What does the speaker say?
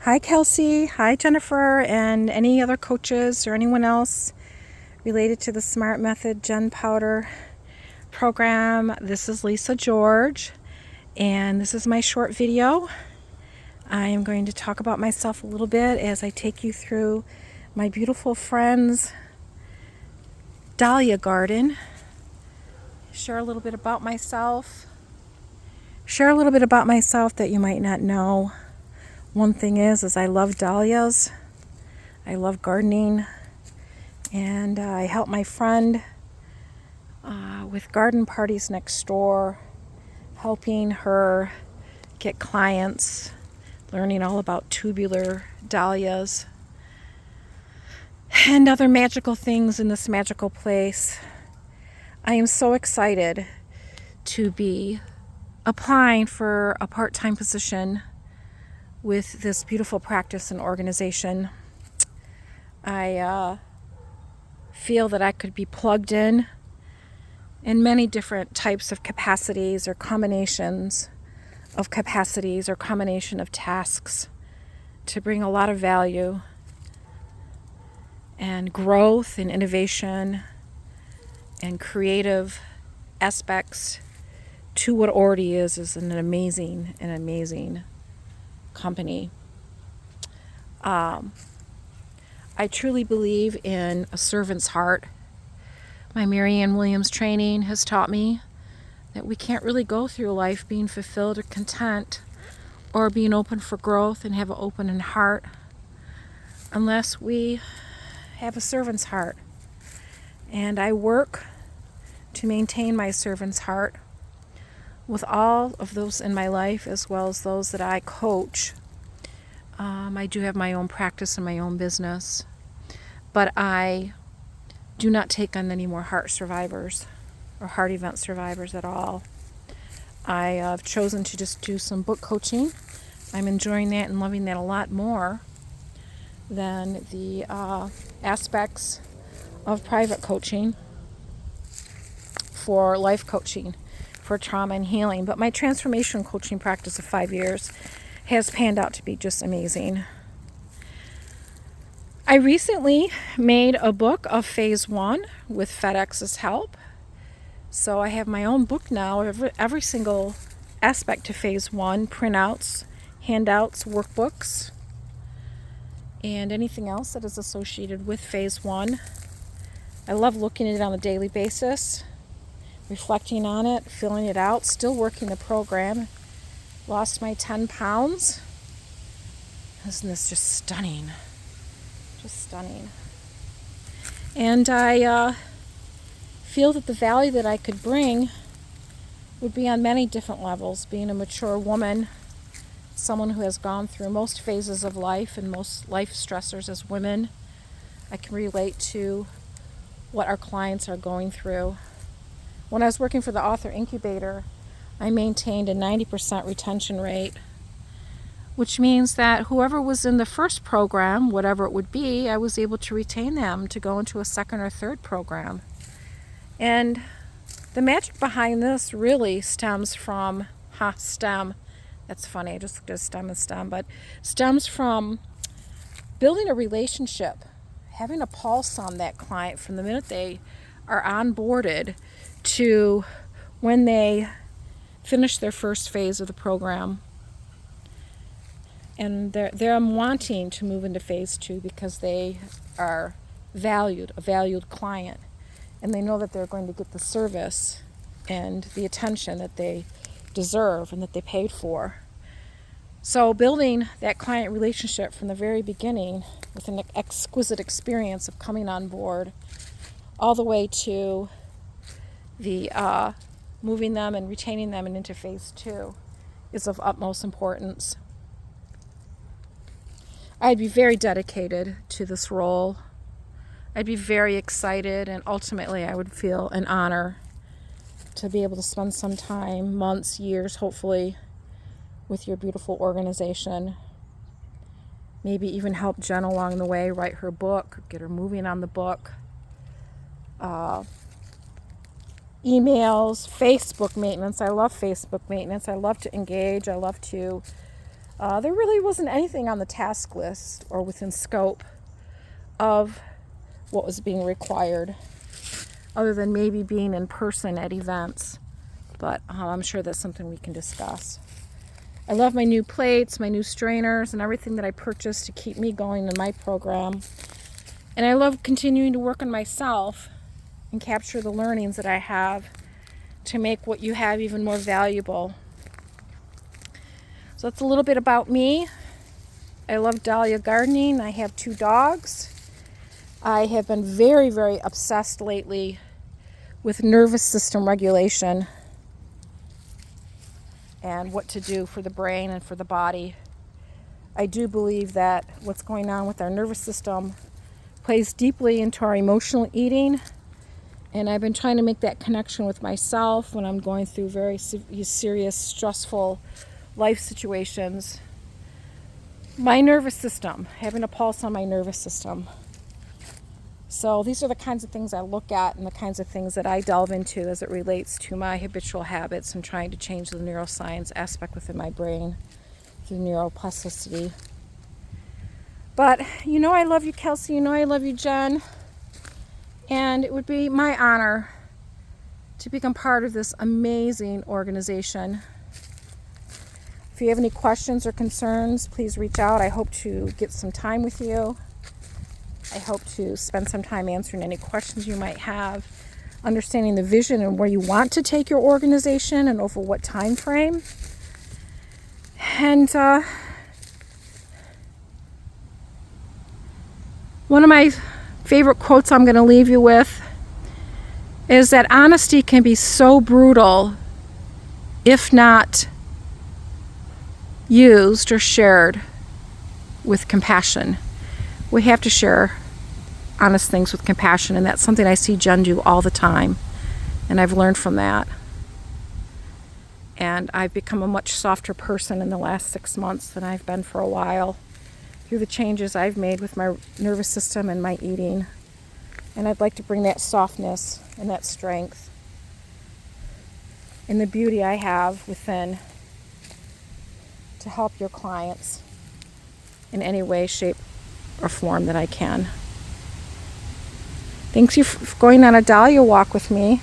Hi, Kelsey. Hi, Jennifer, and any other coaches or anyone else related to the Smart Method Gen Powder program. This is Lisa George, and this is my short video. I am going to talk about myself a little bit as I take you through my beautiful friend's dahlia garden. Share a little bit about myself. Share a little bit about myself that you might not know. One thing is I love dahlias. I love gardening, and I help my friend with garden parties next door, helping her get clients, learning all about tubular dahlias and other magical things in this magical place. I am so excited to be applying for a part-time position with this beautiful practice and organization. I feel that I could be plugged in many different types of capacities or combinations of capacities or combination of tasks to bring a lot of value and growth and innovation and creative aspects to what already is an amazing company. I truly believe in a servant's heart. My Marianne Williams training has taught me that we can't really go through life being fulfilled or content or being open for growth and have an open heart unless we have a servant's heart. And I work to maintain my servant's heart with all of those in my life as well as those that I coach. I do have my own practice and my own business, but I do not take on any more heart survivors or heart event survivors at all. I have chosen to just do some book coaching. I'm enjoying that and loving that a lot more than the aspects of private coaching for life coaching, for trauma and healing. But my transformation coaching practice of 5 years has panned out to be just amazing. I recently made a book of phase 1 with FedEx's help. So I have my own book now, every single aspect to phase 1, printouts, handouts, workbooks, and anything else that is associated with phase 1. I love looking at it on a daily basis, reflecting on it, filling it out, still working the program. Lost my 10 pounds. Isn't this just stunning? Just stunning. And I feel that the value that I could bring would be on many different levels. Being a mature woman, someone who has gone through most phases of life and most life stressors as women, I can relate to what our clients are going through. When I was working for the Author Incubator, I maintained a 90% retention rate, which means that whoever was in the first program, whatever it would be, I was able to retain them to go into a second or third program. And the magic behind this really stems from, STEM. That's funny, I just looked at STEM and STEM, but stems from building a relationship, having a pulse on that client from the minute they are onboarded to when they finish their first phase of the program. And they're wanting to move into phase 2 because they are a valued client. And they know that they're going to get the service and the attention that they deserve and that they paid for. So building that client relationship from the very beginning with an exquisite experience of coming on board all the way to the moving them and retaining them and into phase 2 is of utmost importance. I'd be very dedicated to this role. I'd be very excited, and ultimately I would feel an honor to be able to spend some time, months, years, hopefully, with your beautiful organization. Maybe even help Jen along the way, write her book, get her moving on the book. Emails, Facebook maintenance. I love Facebook maintenance. I love to engage. I love to There really wasn't anything on the task list or within scope of what was being required, other than maybe being in person at events. But I'm sure that's something we can discuss. I love my new plates, my new strainers, and everything that I purchased to keep me going in my program. And I love continuing to work on myself and capture the learnings that I have to make what you have even more valuable. So that's a little bit about me. I love dahlia gardening. I have 2 dogs. I have been very, very obsessed lately with nervous system regulation and what to do for the brain and for the body. I do believe that what's going on with our nervous system plays deeply into our emotional eating, and I've been trying to make that connection with myself when I'm going through very serious, stressful life situations. My nervous system, having a pulse on my nervous system. So these are the kinds of things I look at and the kinds of things that I delve into as it relates to my habitual habits and trying to change the neuroscience aspect within my brain through neuroplasticity. But you know I love you, Kelsey. You know I love you, Jen. And it would be my honor to become part of this amazing organization. If you have any questions or concerns, please reach out. I hope to get some time with you. I hope to spend some time answering any questions you might have, understanding the vision and where you want to take your organization and over what time frame. And one of my favorite quotes I'm going to leave you with is that honesty can be so brutal if not used or shared with compassion. We have to share honest things with compassion, and that's something I see Jen do all the time, and I've learned from that. And I've become a much softer person in the last 6 months than I've been for a while through the changes I've made with my nervous system and my eating. And I'd like to bring that softness and that strength and the beauty I have within to help your clients in any way, shape, or form that I can. Thanks you for going on a dahlia walk with me.